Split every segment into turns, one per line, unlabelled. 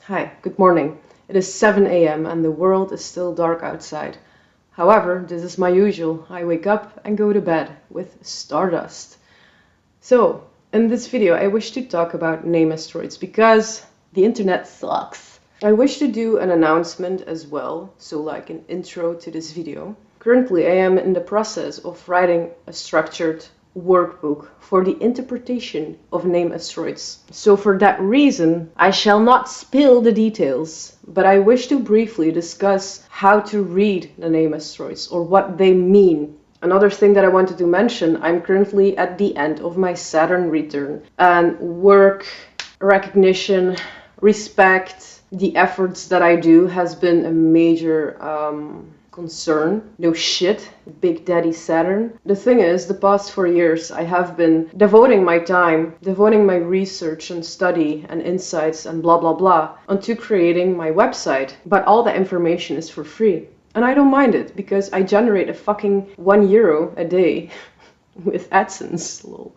Hi, good morning. It is 7 a.m. and the world is still dark outside. However, this is my usual. I wake up and go to bed with stardust. So, in this video, I wish to talk about name asteroids because the internet sucks. I wish to do an announcement as well, so like an intro to this video. Currently, I am in the process of writing a structured workbook for the interpretation of name asteroids. So for that reason, I shall not spill the details, but I wish to briefly discuss how to read the name asteroids or what they mean. Another thing that I wanted to mention, I'm currently at the end of my Saturn return, and work, recognition, respect, the efforts that I do has been a major concern. No shit, Big Daddy Saturn. The thing is, the past 4 years I have been devoting my time, devoting my research and study and insights and blah blah blah onto creating my website. But all the information is for free. And I don't mind it because I generate a fucking €1 a day with AdSense. Lol.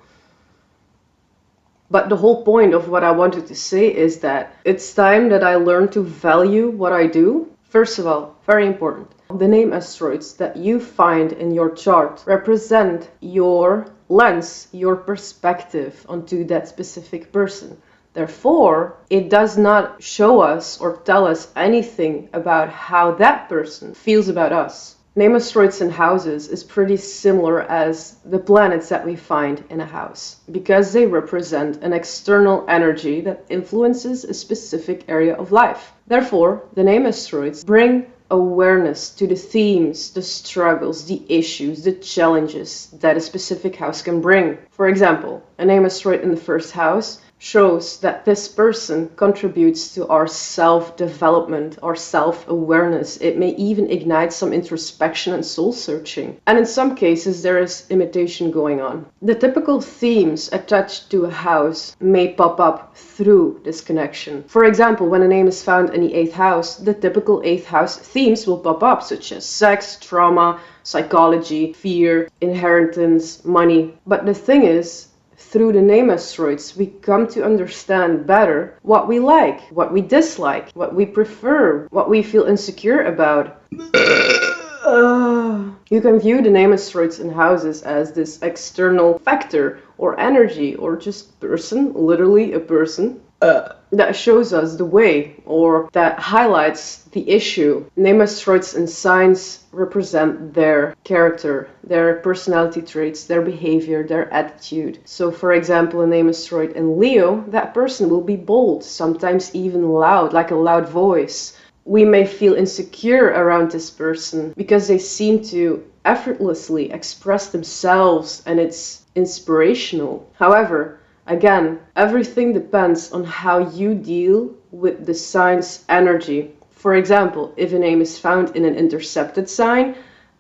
But the whole point of what I wanted to say is that it's time that I learn to value what I do. First of all, very important. The name asteroids that you find in your chart represent your lens, your perspective onto that specific person. Therefore, it does not show us or tell us anything about how that person feels about us. Name asteroids in houses is pretty similar as the planets that we find in a house, because they represent an external energy that influences a specific area of life. Therefore, the name asteroids bring awareness to the themes, the struggles, the issues, the challenges that a specific house can bring. For example, a name asteroid in the first house shows that this person contributes to our self-development, our self-awareness. It may even ignite some introspection and soul-searching. And in some cases, there is imitation going on. The typical themes attached to a house may pop up through this connection. For example, when a name is found in the 8th house, the typical 8th house themes will pop up, such as sex, trauma, psychology, fear, inheritance, money. But the thing is, through the name asteroids, we come to understand better what we like, what we dislike, what we prefer, what we feel insecure about. You can view the name asteroids in houses as this external factor or energy or just person, literally a person, that shows us the way or that highlights the issue. Name asteroids in signs represent their character, their personality traits, their behavior, their attitude. So for example, a name asteroid in Leo, that person will be bold, sometimes even loud, like a loud voice. We may feel insecure around this person because they seem to effortlessly express themselves and it's inspirational. However, again, everything depends on how you deal with the sign's energy. For example, if a name is found in an intercepted sign,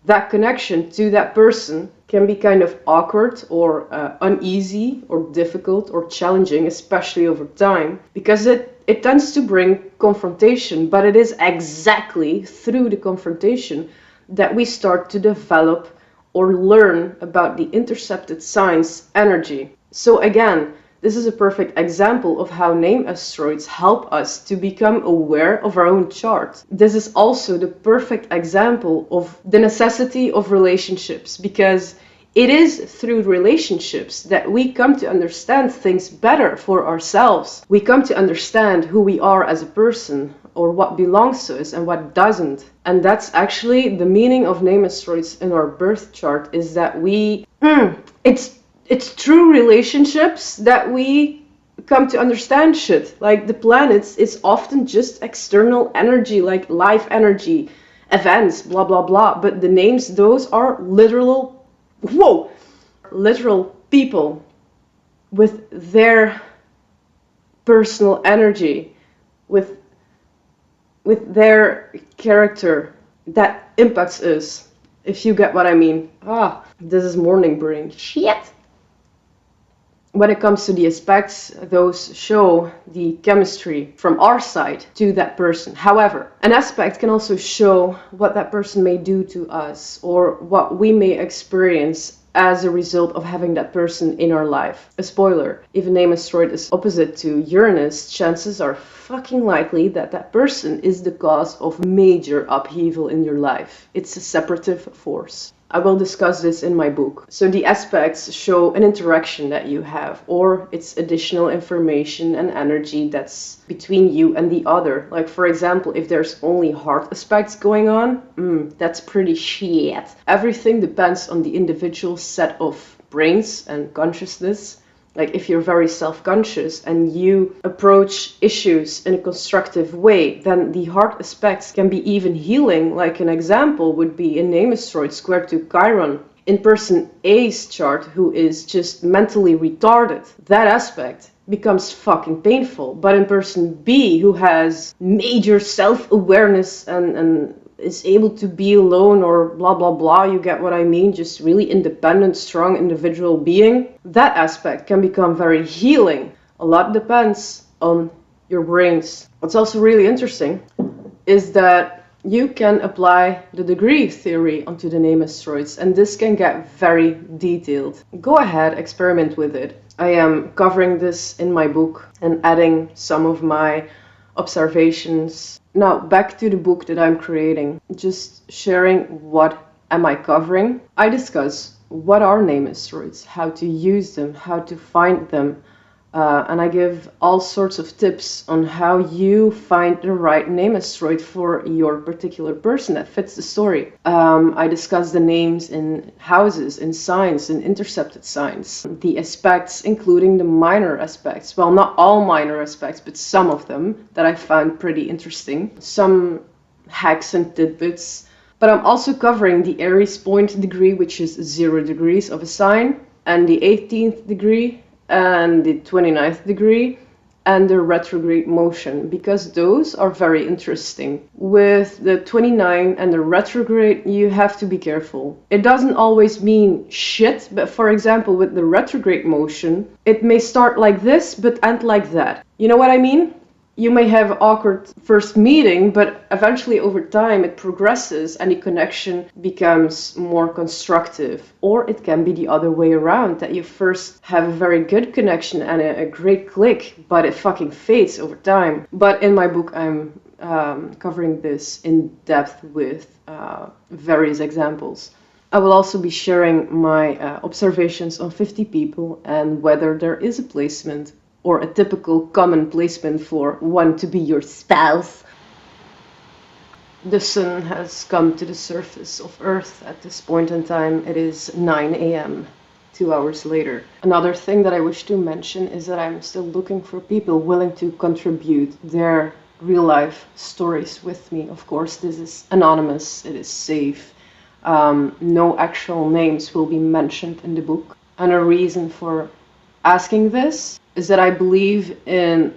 that connection to that person can be kind of awkward or uneasy or difficult or challenging, especially over time, because it tends to bring confrontation, but it is exactly through the confrontation that we start to develop or learn about the intercepted sign's energy. So again, this is a perfect example of how name asteroids help us to become aware of our own chart. This is also the perfect example of the necessity of relationships, because it is through relationships that we come to understand things better for ourselves. We come to understand who we are as a person, or what belongs to us and what doesn't. And that's actually the meaning of name asteroids in our birth chart, is that it's through relationships that we come to understand shit. Like the planets is often just external energy, like life energy, events, blah blah blah. But the names, those are literal people with their personal energy, with their character that impacts us, if you get what I mean. This is morning brain. Shit! When it comes to the aspects, those show the chemistry from our side to that person. However, an aspect can also show what that person may do to us or what we may experience as a result of having that person in our life. A spoiler, if a name asteroid is opposite to Uranus, chances are fucking likely that that person is the cause of major upheaval in your life. It's a separative force. I will discuss this in my book. So the aspects show an interaction that you have, or it's additional information and energy that's between you and the other. Like, for example, if there's only heart aspects going on, that's pretty shit. Everything depends on the individual set of brains and consciousness. Like, if you're very self-conscious and you approach issues in a constructive way, then the heart aspects can be even healing. Like, an example would be a name asteroid squared to Chiron. In person A's chart, who is just mentally retarded, that aspect becomes fucking painful. But in person B, who has major self-awareness and is able to be alone or blah blah blah, you get what I mean, just really independent, strong individual being, that aspect can become very healing. A lot depends on your brains. What's also really interesting is that you can apply the degree theory onto the name asteroids, and this can get very detailed. Go ahead, experiment with it. I am covering this in my book and adding some of my observations. Now, back to the book that I'm creating, just sharing what am I covering. I discuss what are name asteroids, how to use them, how to find them, and I give all sorts of tips on how you find the right name asteroid for your particular person that fits the story. I discuss the names in houses, in signs, in intercepted signs, the aspects, including the minor aspects. Well, not all minor aspects, but some of them that I found pretty interesting. Some hacks and tidbits. But I'm also covering the Aries point degree, which is 0 degrees of a sign, and the 18th degree, and the 29th degree, and the retrograde motion, because those are very interesting. With the 29 and the retrograde, you have to be careful. It doesn't always mean shit, but for example, with the retrograde motion, it may start like this, but end like that. You know what I mean? You may have awkward first meeting, but eventually over time it progresses and the connection becomes more constructive. Or it can be the other way around, that you first have a very good connection and a great click, but it fucking fades over time. But in my book I'm covering this in depth with various examples. I will also be sharing my observations on 50 people and whether there is a placement or a typical common placement for one to be your spouse. The sun has come to the surface of Earth at this point in time. It is 9 a.m., 2 hours later. Another thing that I wish to mention is that I'm still looking for people willing to contribute their real life stories with me. Of course, this is anonymous, it is safe. No actual names will be mentioned in the book. And a reason for asking this is that I believe in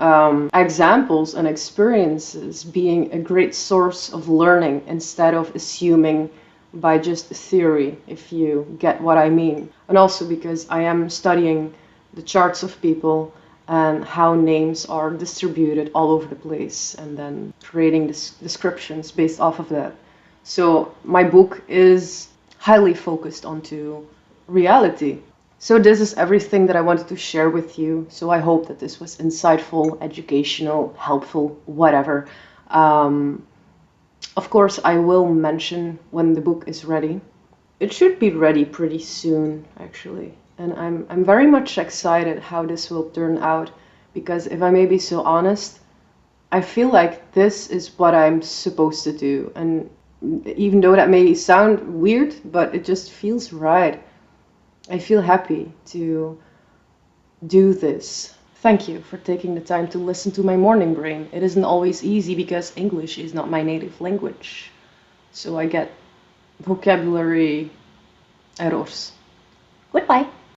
examples and experiences being a great source of learning instead of assuming by just theory, if you get what I mean. And also because I am studying the charts of people and how names are distributed all over the place, and then creating descriptions based off of that. So my book is highly focused onto reality. So this is everything that I wanted to share with you. So I hope that this was insightful, educational, helpful, whatever. Of course, I will mention when the book is ready. It should be ready pretty soon, actually. And I'm very much excited how this will turn out, because if I may be so honest, I feel like this is what I'm supposed to do. And even though that may sound weird, but it just feels right. I feel happy to do this. Thank you for taking the time to listen to my morning brain. It isn't always easy because English is not my native language. So I get vocabulary errors. Goodbye.